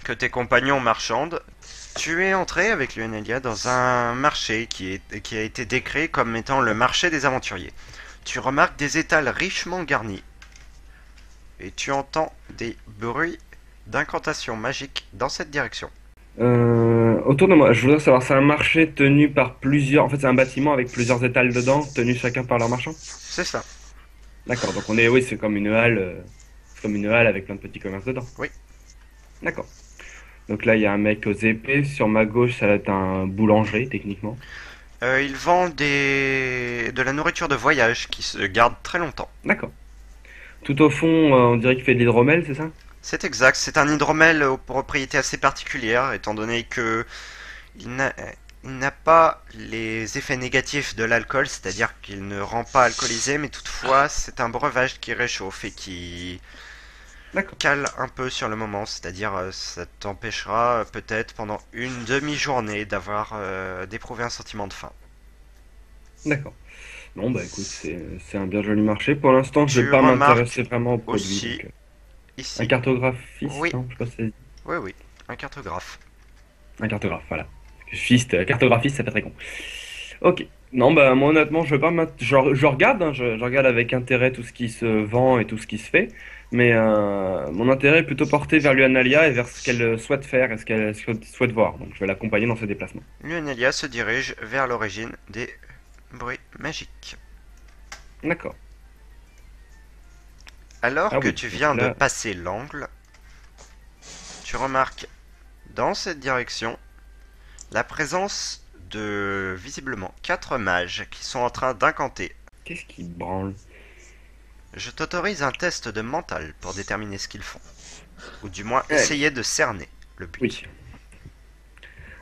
que tes compagnons marchandent, tu es entré avec Luanelia dans un marché qui a été décrit comme étant le marché des aventuriers. Tu remarques des étals richement garnis et tu entends des bruits d'incantations magiques dans cette direction. Autour de moi, je voudrais savoir, c'est un marché tenu par plusieurs. En fait, c'est un bâtiment avec plusieurs étals dedans, tenus chacun par leur marchand? C'est ça. D'accord, donc on est, oui, c'est comme une halle, c'est comme une halle avec plein de petits commerces dedans. Oui. D'accord. Donc là, il y a un mec aux épées. Sur ma gauche, ça va être un boulanger, techniquement. Il vend de la nourriture de voyage qui se garde très longtemps. D'accord. Tout au fond, on dirait qu'il fait de l'hydromel, c'est ça? C'est exact, c'est un hydromel aux propriétés assez particulières, étant donné que il n'a il n'a pas les effets négatifs de l'alcool, c'est-à-dire qu'il ne rend pas alcoolisé, mais toutefois c'est un breuvage qui réchauffe et qui D'accord. cale un peu sur le moment, c'est-à-dire ça t'empêchera peut-être pendant une demi-journée d'avoir d'éprouver un sentiment de faim. D'accord. Non, bah écoute, c'est un bien joli marché. Pour l'instant, je vais Tu pas m'intéresser remarques vraiment aux produits. aussi Donc, un ici, cartographiste, oui, non, je sais pas si ça se dit. oui, oui, un cartographe. Un cartographe, voilà. Parce que fist, cartographiste, ça fait très con. Ok. Non, bah moi honnêtement, je veux pas je regarde, hein, je regarde avec intérêt tout ce qui se vend et tout ce qui se fait, mais mon intérêt est plutôt porté vers Luanalia et vers ce qu'elle souhaite faire et ce qu'elle souhaite voir. Donc je vais l'accompagner dans ses déplacements. Luanelia se dirige vers l'origine des bruits magiques. D'accord. Alors Ah que oui, tu donc viens de là, passer l'angle, tu remarques dans cette direction la présence de visiblement 4 mages qui sont en train d'incanter. qu'est-ce qui branle? Je t'autorise un test de mental pour déterminer ce qu'ils font, ou du moins Allez, essayer de cerner le oui. but.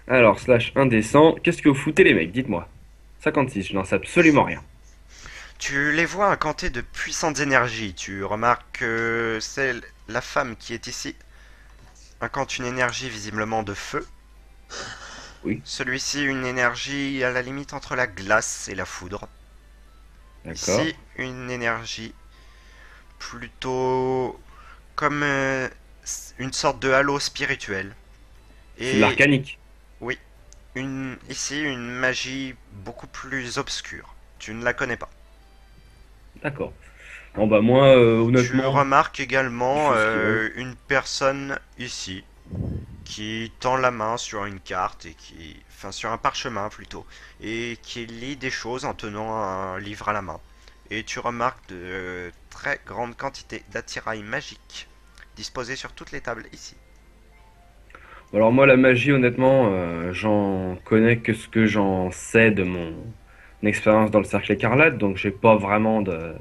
Alors, slash indécent, qu'est-ce que vous foutez les mecs? Dites-moi. 56, je n'en sais absolument rien. Tu les vois incanter de puissantes énergies. Tu remarques que c'est la femme qui est ici incante une énergie visiblement de feu. Oui, Celui-ci une énergie à la limite entre la glace et la foudre. d'accord. Ici une énergie plutôt comme une sorte de halo spirituel. C'est de Et l'arcanique. oui, ici une magie beaucoup plus obscure. Tu ne la connais pas. D'accord. Bon bah moi, Tu honnêtement, remarques ils également font ce qu'ils veulent. une personne ici qui tend la main sur une carte et enfin sur un parchemin plutôt, et qui lit des choses en tenant un livre à la main. Et tu remarques de très grandes quantités d'attirail magiques disposés sur toutes les tables ici. Alors moi, la magie, honnêtement, j'en connais que ce que j'en sais de mon expérience dans le cercle écarlate, donc j'ai pas vraiment de...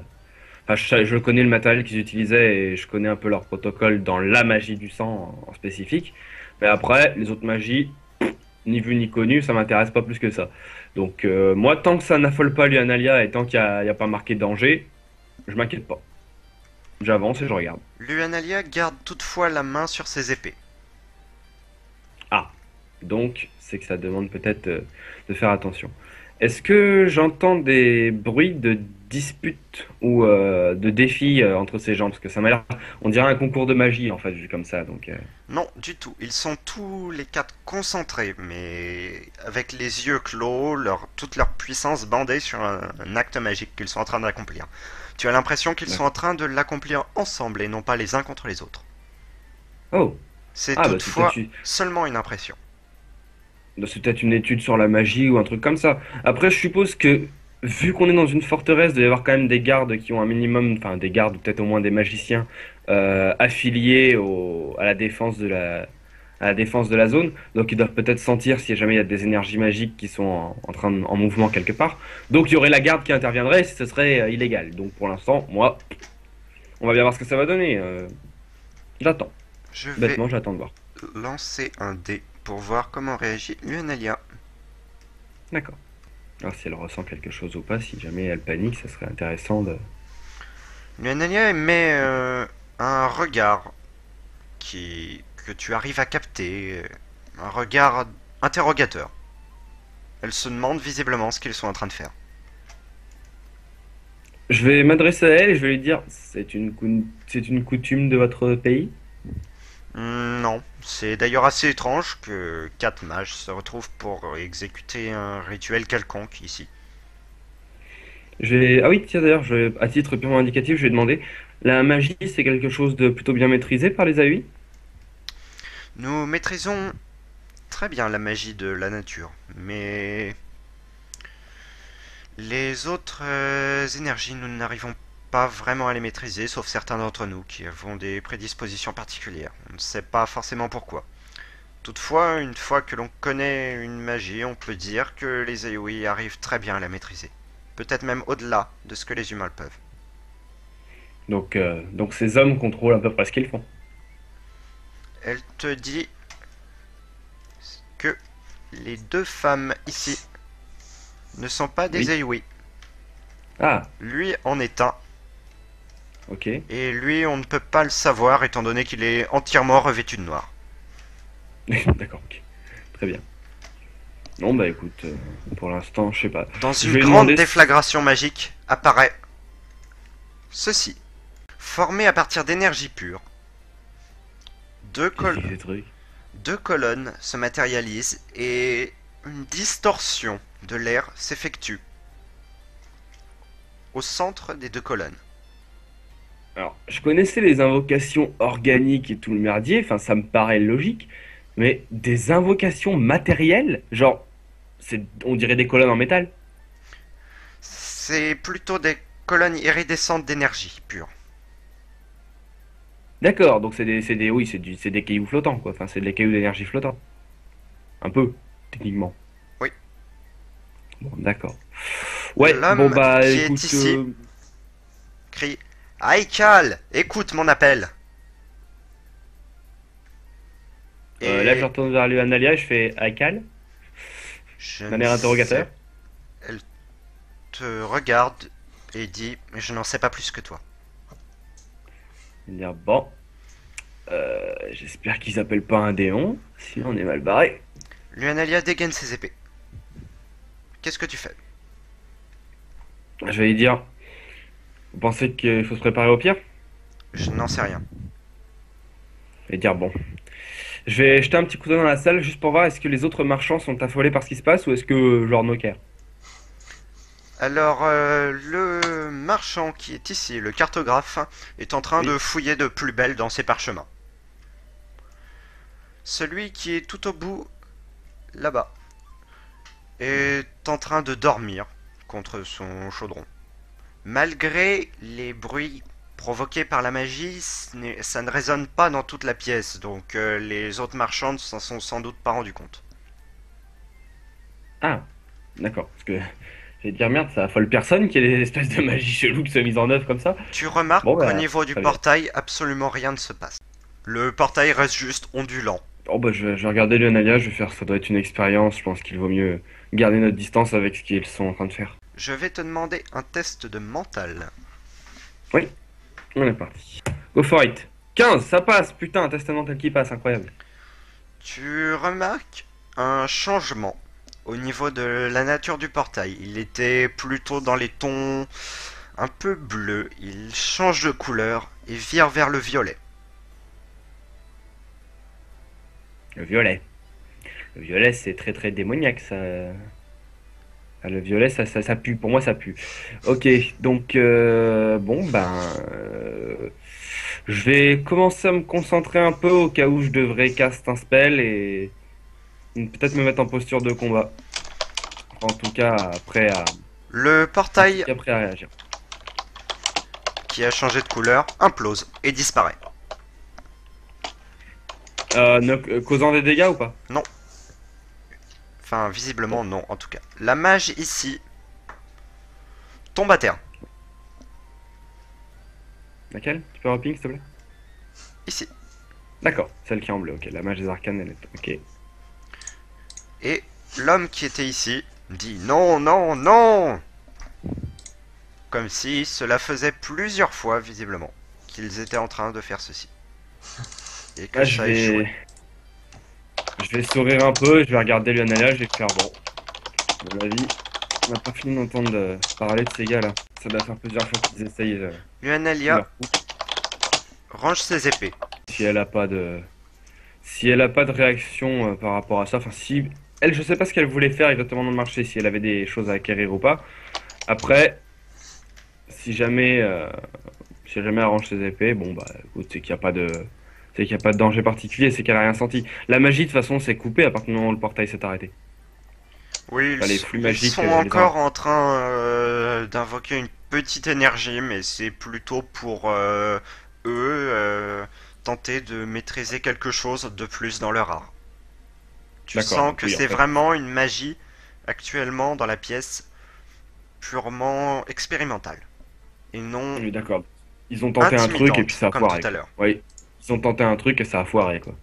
Enfin, je connais le matériel qu'ils utilisaient et je connais un peu leur protocole dans la magie du sang en spécifique. Mais après, les autres magies, ni vu ni connu, ça m'intéresse pas plus que ça. Donc moi, tant que ça n'affole pas Luanalia et tant qu'il y a pas marqué danger, je m'inquiète pas. J'avance et je regarde. Luanalia garde toutefois la main sur ses épées. Ah, donc c'est que ça demande peut-être de faire attention. Est-ce que j'entends des bruits de disputes ou de défis entre ces gens? Parce que ça m'a l'air, on dirait un concours de magie en fait, vu comme ça. Donc, Non, du tout. Ils sont tous les quatre concentrés, mais avec les yeux clos, toute leur puissance bandée sur un acte magique qu'ils sont en train d'accomplir. Tu as l'impression qu'ils sont en d'accord. train de l'accomplir ensemble et non pas les uns contre les autres. Oh, C'est ah bah c'est peut-être toutefois seulement une impression. une étude sur la magie ou un truc comme ça. Après, je suppose que vu qu'on est dans une forteresse, il doit y avoir quand même des gardes qui ont un minimum, enfin des gardes, ou peut-être au moins des magiciens affiliés à la défense à la défense de la zone. Donc ils doivent peut-être sentir si jamais il y a des énergies magiques qui sont en mouvement quelque part. Donc il y aurait la garde qui interviendrait si ce serait illégal. Donc pour l'instant, moi, on va bien voir ce que ça va donner. J'attends. Je vais Bêtement, j'attends de voir. lancer un dé pour voir comment réagit Lunalia. D'accord. Alors si elle ressent quelque chose ou pas, si jamais elle panique, ça serait intéressant de... Lunalia émet un regard que tu arrives à capter, un regard interrogateur. Elle se demande visiblement ce qu'ils sont en train de faire. Je vais m'adresser à elle et je vais lui dire, c'est une coutume de votre pays? Non, c'est d'ailleurs assez étrange que 4 mages se retrouvent pour exécuter un rituel quelconque ici. Ah oui, tiens d'ailleurs, à titre purement indicatif, je vais demander, la magie, c'est quelque chose de plutôt bien maîtrisé par les AUI? Nous maîtrisons très bien la magie de la nature, mais les autres énergies, nous n'arrivons pas vraiment à les maîtriser, sauf certains d'entre nous qui avons des prédispositions particulières. On ne sait pas forcément pourquoi. Toutefois, une fois que l'on connaît une magie, on peut dire que les AoE arrivent très bien à la maîtriser. Peut-être même au-delà de ce que les humains le peuvent. Donc ces hommes contrôlent à peu près ce qu'ils font. Elle te dit que les 2 femmes ici ne sont pas des Oui. AoE. Ah, Lui en est un, ok. et lui on ne peut pas le savoir étant donné qu'il est entièrement revêtu de noir. D'accord, ok. Très bien. Non, bah écoute, pour l'instant, je sais pas. Dans Je une vais lui grande demander. déflagration magique apparaît ceci. Formé à partir d'énergie pure, deux, Qu'est-ce col- qu'il fait, ce truc? 2 colonnes se matérialisent et une distorsion de l'air s'effectue au centre des 2 colonnes. Alors, je connaissais les invocations organiques et tout le merdier, enfin, ça me paraît logique, mais des invocations matérielles, genre, on dirait des colonnes en métal. C'est plutôt des colonnes iridescentes d'énergie pure. D'accord, donc oui, c'est des cailloux flottants, quoi. Enfin, c'est des cailloux d'énergie flottants. Un peu, techniquement. Oui. Bon, d'accord. Ouais, bon, L'homme bah, qui est écoute, ici crie Aïkal, écoute mon appel. là, je Et retourne vers Analia, je fais Aikal, je d'un ne air sais. interrogateur. Elle te regarde et dit je n'en sais pas plus que toi. Je vais dire, bon, j'espère qu'ils appellent pas un déon, sinon on est mal barré. Luanalia dégaine ses épées. Qu'est-ce que tu fais? Je vais lui dire, vous pensez qu'il faut se préparer au pire? Je n'en sais rien. Je vais dire, bon. Je vais jeter un petit coup d'œil dans la salle juste pour voir est-ce que les autres marchands sont affolés par ce qui se passe ou est-ce que, genre, no care. Alors, le marchand qui est ici, le cartographe, est en train de Oui. fouiller de plus belle dans ses parchemins. Celui qui est tout au bout, là-bas, est en train de dormir contre son chaudron. Malgré les bruits provoqués par la magie, ça ne résonne pas dans toute la pièce, donc les autres marchands ne s'en sont sans doute pas rendus compte. Ah, d'accord. Parce que, je vais dire, merde, ça affole personne qu'il y ait des espèces de magie chelou qui soient mises en œuvre comme ça. Tu remarques Bon, qu'au bah, niveau du très bien. portail, absolument rien ne se passe. Le portail reste juste ondulant. Oh, bah, je vais regarder Leonalia, je vais faire, ça doit être une expérience. Je pense qu'il vaut mieux garder notre distance avec ce qu'ils sont en train de faire. Je vais te demander un test de mental. Oui, on est parti. Go for it. 15, ça passe, putain, un testament tel qui passe, incroyable. Tu remarques un changement au niveau de la nature du portail. Il était plutôt dans les tons un peu bleus. Il change de couleur et vire vers le violet. Le violet. Le violet, c'est très très démoniaque, ça. Ah, le violet, ça pue. Pour moi, ça pue. Ok, donc, bon, je vais commencer à me concentrer un peu au cas où je devrais cast un spell et peut-être me mettre en posture de combat. Enfin, en tout cas, Le en tout portail cas, prêt à réagir. qui a changé de couleur implose et disparaît. Causant des dégâts ou pas? Non, enfin visiblement Bon, non en tout cas. La mage ici tombe à terre. laquelle? Tu peux reping, s'il te plaît? Ici. D'accord, celle qui est en bleu. Ok, la mage des arcanes, elle est. Ok. Et l'homme qui était ici dit non, non, non. Comme si cela faisait plusieurs fois visiblement qu'ils étaient en train de faire ceci. Et que Là, ça échouait. je vais sourire un peu, je vais regarder Lionel, je vais faire bon. De la vie, on n'a pas fini d'entendre parler de ces gars-là. Ça doit faire plusieurs fois qu'ils essayent Luanelia leur coup. range ses épées. Si elle a pas de. Si elle a pas de réaction par rapport à ça, enfin si elle, je sais pas ce qu'elle voulait faire exactement dans le marché, si elle avait des choses à acquérir ou pas. Après, si jamais, si jamais elle range ses épées, bon bah écoute, c'est qu'il y a pas de danger particulier, c'est qu'elle a rien senti. La magie de toute façon c'est coupé à partir du moment où le portail s'est arrêté. Oui, Enfin les flux ils magiques, sont les uns. encore en train d'invoquer une petite énergie, mais c'est plutôt pour eux tenter de maîtriser quelque chose de plus dans leur art. Tu D'accord, sens donc que oui en c'est fait. vraiment une magie actuellement dans la pièce purement expérimentale et non Oui, d'accord. Ils ont tenté un truc et puis intimidante ça a comme tout foiré à quoi. l'heure. Oui, ils ont tenté un truc et ça a foiré quoi.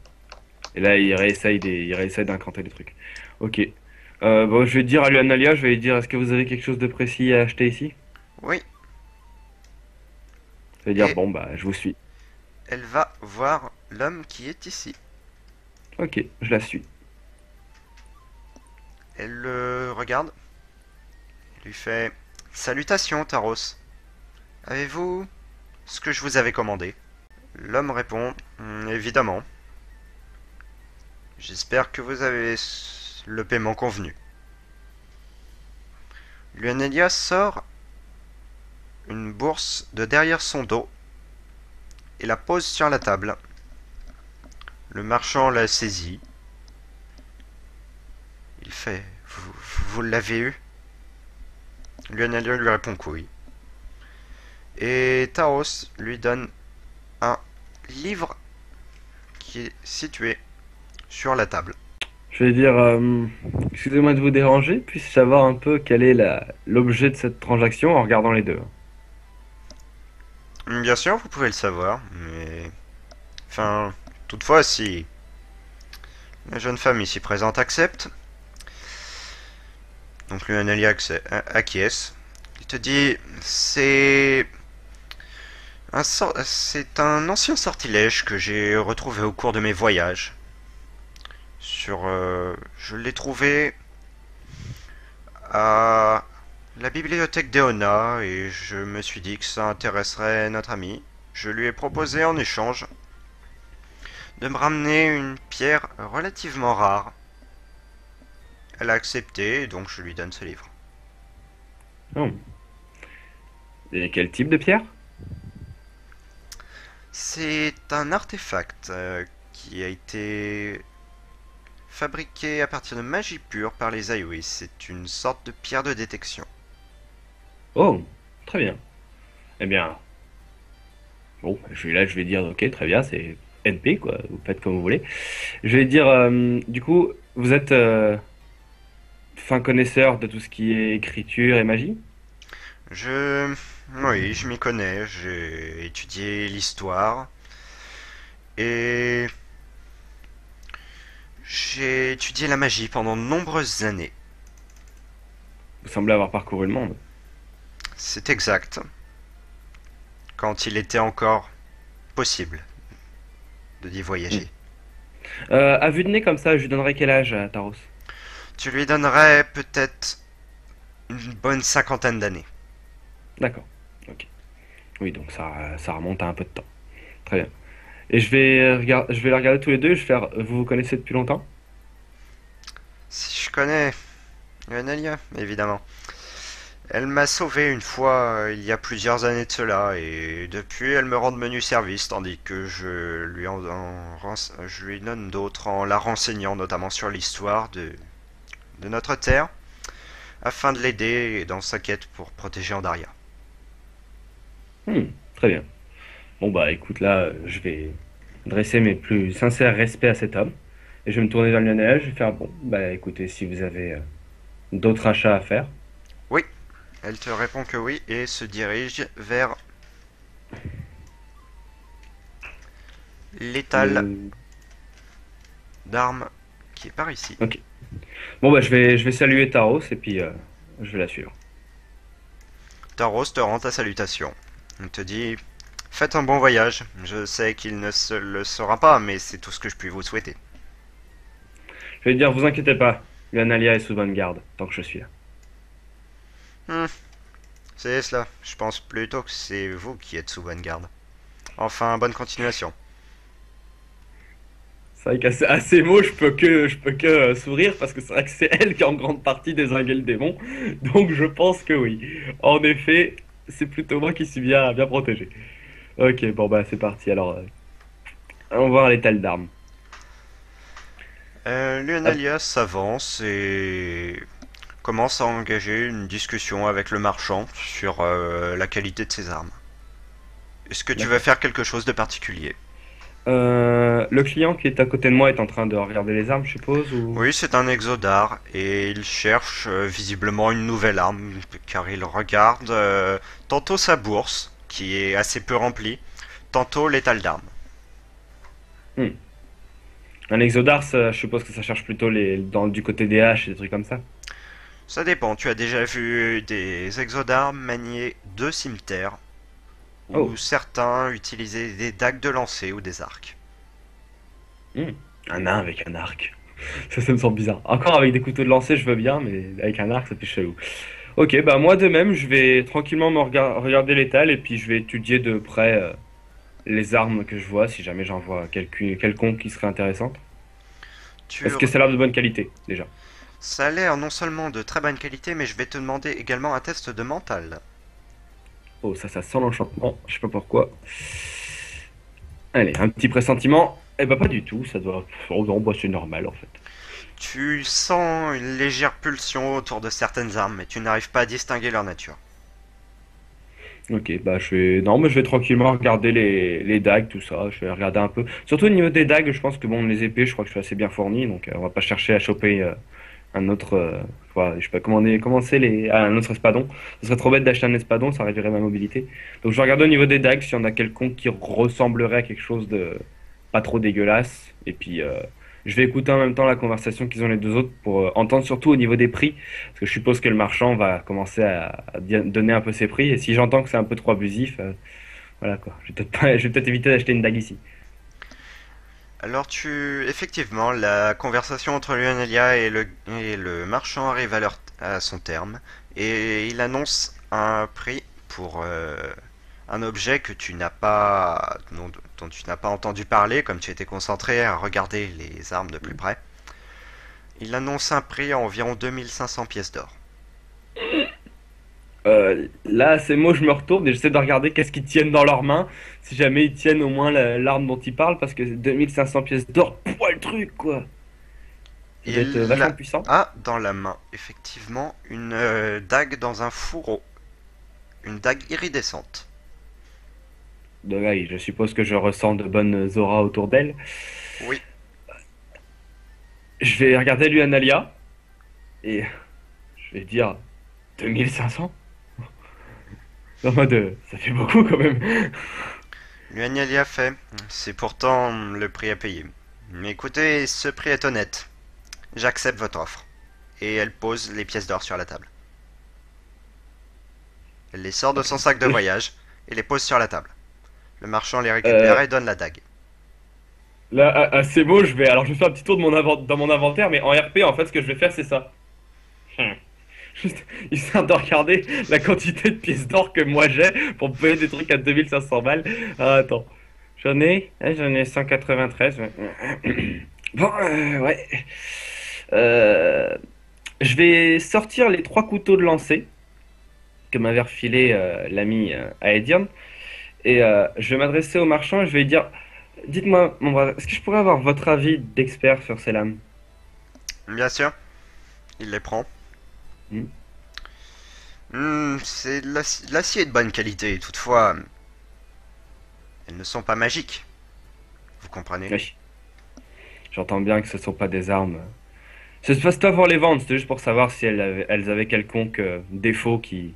Et là, il réessaye d'incanter des trucs. Ok. Bon, je vais dire à Luanalia, je vais lui dire, est-ce que vous avez quelque chose de précis à acheter ici? Oui, Je vais dire, et bon, bah, je vous suis. elle va voir l'homme qui est ici. Ok, je la suis. Elle le regarde, lui fait salutations, Taros. Avez-vous ce que je vous avais commandé? L'homme répond évidemment. J'espère que vous avez le paiement convenu. Luanelia sort une bourse de derrière son dos et la pose sur la table. Le marchand la saisit. Il fait vous l'avez eu? Luanelia lui répond que oui. Et Taos lui donne un livre qui est situé sur la table. Je vais dire, excusez-moi de vous déranger, puis-je savoir un peu quel est l'objet de cette transaction en regardant les deux? Bien sûr, vous pouvez le savoir, mais... Enfin, toutefois, si la jeune femme ici présente accepte, donc Luanelia acquiesce. Il te dit, c'est un ancien sortilège que j'ai retrouvé au cours de mes voyages. Je l'ai trouvé à la bibliothèque d'Eona et je me suis dit que ça intéresserait notre ami. Je lui ai proposé en échange de me ramener une pierre relativement rare. Elle a accepté, donc je lui donne ce livre. Oh. Et quel type de pierre? C'est un artefact qui a été fabriqué à partir de magie pure par les Aoïs. C'est une sorte de pierre de détection. Oh, très bien. Eh bien, bon, je vais dire, ok, très bien, c'est NP, quoi, vous faites comme vous voulez. Je vais dire, du coup, vous êtes fin connaisseur de tout ce qui est écriture et magie? Je... Oui, je m'y connais. J'ai étudié l'histoire et j'ai étudié la magie pendant de nombreuses années. Vous semblez avoir parcouru le monde. C'est exact. Quand il était encore possible d'y Hmm. voyager. À vue de nez comme ça, je lui donnerais quel âge à Taros? Tu lui donnerais peut-être une bonne cinquantaine d'années. D'accord. Ok. Oui, donc ça remonte à un peu de temps. Très bien. Et je vais les regarder tous les deux. Je vais faire. Vous vous connaissez depuis longtemps? Si je connais Analia, évidemment. Elle m'a sauvé une fois il y a plusieurs années de cela et depuis elle me rend de menus services tandis que je lui donne d'autres en la renseignant notamment sur l'histoire de notre terre afin de l'aider dans sa quête pour protéger Andaria. Très bien. Bon bah écoute là, je vais dresser mes plus sincères respects à cet homme et je vais me tourner vers Lionel. Je vais faire bon bah écoutez, si vous avez d'autres achats à faire. Oui, elle te répond que oui et se dirige vers l'étal Le. d'armes qui est par ici. Ok. Bon bah je vais saluer Taros et puis je vais la suivre. Taros te rend ta salutation. Il te dit faites un bon voyage. Je sais qu'il ne se le sera pas, mais c'est tout ce que je puis vous souhaiter. Je vais dire vous inquiétez pas, Luanalia est sous bonne garde tant que je suis là. Hmm, c'est cela. Je pense plutôt que c'est vous qui êtes sous bonne garde. Enfin, bonne continuation. C'est vrai qu'à ces mots, je peux que sourire parce que c'est vrai que c'est elle qui a en grande partie désingué le démon. Donc je pense que oui. En effet, c'est plutôt moi qui suis bien protégé. Ok, bon bah c'est parti. Alors, allons voir l'étal d'armes. Ah, Lionalia s'avance et commence à engager une discussion avec le marchand sur la qualité de ses armes. Est-ce que tu veux d'accord. faire quelque chose de particulier? Le client qui est à côté de moi est en train de regarder les armes, je suppose, ou... Oui, c'est un exodar et il cherche visiblement une nouvelle arme car il regarde tantôt sa bourse qui est assez peu remplie, tantôt l'étal d'armes. Hmm. Un Exodars, je suppose que ça cherche plutôt du côté des haches et des trucs comme ça. Ça dépend, tu as déjà vu des exodars manier deux cimetières ou Oh, certains utiliser des dagues de lancer ou des arcs. hmm. Un nain avec un arc. Ça me semble bizarre. Encore avec des couteaux de lancer, je veux bien, mais avec un arc, ça fait chelou. Ok, bah moi de même, je vais tranquillement regarder l'étal et puis je vais étudier de près les armes que je vois, si jamais j'en vois quelconque qui serait intéressante. Tu, Est-ce que ça a l'air de bonne qualité, déjà? Ça a l'air non seulement de très bonne qualité, mais je vais te demander également un test de mental. Oh, ça sent l'enchantement, je sais pas pourquoi. Allez, un petit pressentiment. Eh bah pas du tout, ça doit... Oh non, bah c'est normal en fait. Tu sens une légère pulsion autour de certaines armes, mais tu n'arrives pas à distinguer leur nature. Ok, bah je vais... Non, mais je vais tranquillement regarder les dagues, tout ça. Je vais regarder un peu. Surtout au niveau des dagues, je pense que bon, les épées, je crois que je suis assez bien fourni, donc on va pas chercher à choper un autre... voilà, je sais pas comment c'est un autre espadon. Ce serait trop bête d'acheter un espadon, ça réduirait ma mobilité. Donc je vais regarder au niveau des dagues s'il y en a quelconque qui ressemblerait à quelque chose de pas trop dégueulasse. Et puis je vais écouter en même temps la conversation qu'ils ont les deux autres pour entendre surtout au niveau des prix. Parce que je suppose que le marchand va commencer à donner un peu ses prix. Et si j'entends que c'est un peu trop abusif, voilà quoi. Je vais peut-être éviter d'acheter une dague ici. Alors effectivement, la conversation entre Lionelia et le marchand arrive à son terme, et il annonce un prix pour un objet que tu n'as pas, dont tu n'as pas entendu parler, comme tu étais concentré à regarder les armes de plus près. Il annonce un prix à environ 2500 pièces d'or. Là, ces mots, je me retourne et j'essaie de regarder qu'est-ce qu'ils tiennent dans leurs mains. Si jamais ils tiennent au moins l'arme dont ils parlent, parce que 2500 pièces d'or, pouah, le truc, quoi. Ça doit être Il vachement puissant. a dans la main, effectivement, une dague dans un fourreau, une dague iridescente. De là, je suppose que je ressens de bonnes auras autour d'elle. Oui, Je vais regarder lui Analia et je vais dire 2500. En mode, ça fait beaucoup quand même. Luaniel y a fait. C'est pourtant le prix à payer. Mais écoutez, ce prix est honnête. J'accepte votre offre. Et elle pose les pièces d'or sur la table. Elle les sort de son sac de voyage et les pose sur la table. Le marchand les récupère Euh, et donne la dague. Là, à ces mots, je vais faire un petit tour dans mon inventaire, mais en RP, en fait, ce que je vais faire, c'est ça. Hmm. Juste histoire de regarder la quantité de pièces d'or que moi j'ai pour payer des trucs à 2500 balles. Ah, attends. J'en ai 193. Bon, ouais. Euh, je vais sortir les trois couteaux de lancer que m'avait refilé l'ami Aedion. Et je vais m'adresser au marchand et je vais lui dire, dites-moi, mon brave, est-ce que je pourrais avoir votre avis d'expert sur ces lames? Bien sûr, il les prend. Hmm. C'est de l'acier de bonne qualité, toutefois, elles ne sont pas magiques. Vous comprenez? Oui, j'entends bien que ce ne sont pas des armes. C'est pas pour les vendre, c'était juste pour savoir si elles avaient quelconque défaut qui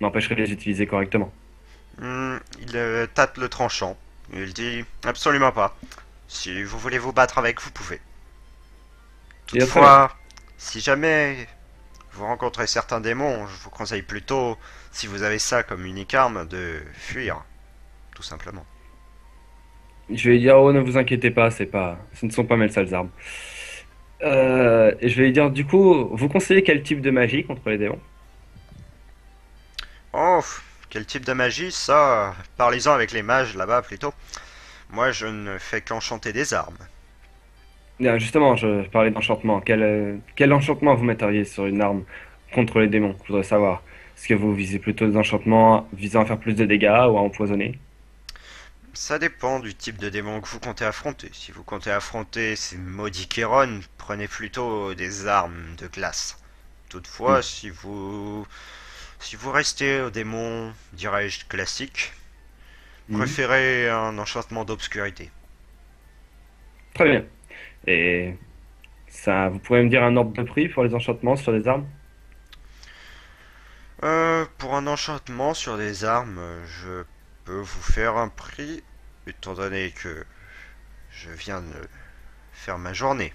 m'empêcherait de les utiliser correctement. Il tâte le tranchant. Il dit absolument pas. Si vous voulez vous battre avec, vous pouvez. Et très bien. Toutefois, si jamais vous rencontrez certains démons, je vous conseille plutôt, si vous avez ça comme unique arme, de fuir, tout simplement. Je vais lui dire, oh, ne vous inquiétez pas, ce ne sont pas mes sales armes. Et je vais lui dire, du coup, vous conseillez quel type de magie contre les démons? Oh, quel type de magie, ça parlez-en avec les mages là-bas plutôt. Moi, je ne fais qu'enchanter des armes. Justement, je parlais d'enchantement. Quel enchantement vous metteriez sur une arme contre les démons? Je voudrais savoir. Est-ce que vous visez plutôt des enchantements visant à faire plus de dégâts ou à empoisonner? Ça dépend du type de démon que vous comptez affronter. Si vous comptez affronter ces maudits Kéron, prenez plutôt des armes de glace. Hmm. Toutefois, si vous restez au démon, dirais-je, classique, Hmm. préférez un enchantement d'obscurité. Très bien. Et ça, vous pourriez me dire un ordre de prix pour les enchantements sur les armes? Pour un enchantement sur des armes, je peux vous faire un prix, étant donné que je viens de faire ma journée.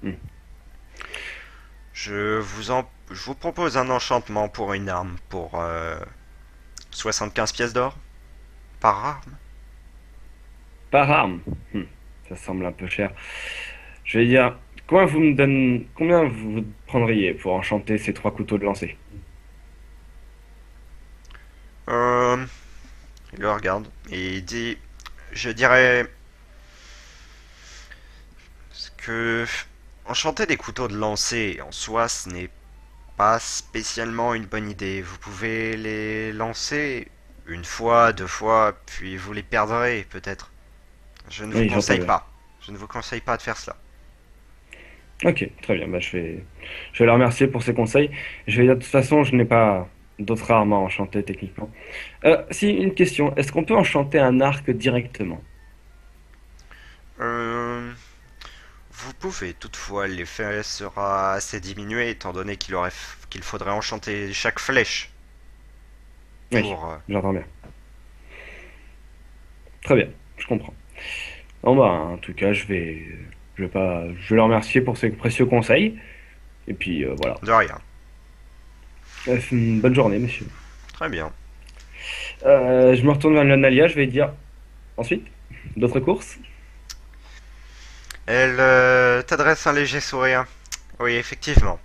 Hmm. Je vous propose un enchantement pour une arme pour 75 pièces d'or par arme. Par arme. Hmm. Ça semble un peu cher. Je vais dire, combien vous prendriez pour enchanter ces trois couteaux de lancer? Euh, il le regarde et il dit, je dirais que enchanter des couteaux de lancer en soi, ce n'est pas spécialement une bonne idée. Vous pouvez les lancer une fois, deux fois, puis vous les perdrez peut-être. Je ne vous Oui, j'entends conseille bien. pas. Je ne vous conseille pas de faire cela. Ok, très bien. Bah, je vais le remercier pour ses conseils. Je vais dire, de toute façon, je n'ai pas d'autres armes à enchanter techniquement. Si, une question. Est-ce qu'on peut enchanter un arc directement? Euh, Vous pouvez, toutefois, l'effet sera assez diminué étant donné qu'il faudrait enchanter chaque flèche Oui, pour... j'entends bien. Très bien, je comprends. Bon, bah, en tout cas, je vais le remercier pour ses précieux conseils. Et puis, voilà. De rien. Bonne journée, monsieur. Très bien. Je me retourne vers l'Analia, je vais dire ensuite, d'autres courses? Elle t'adresse un léger sourire. Oui, effectivement.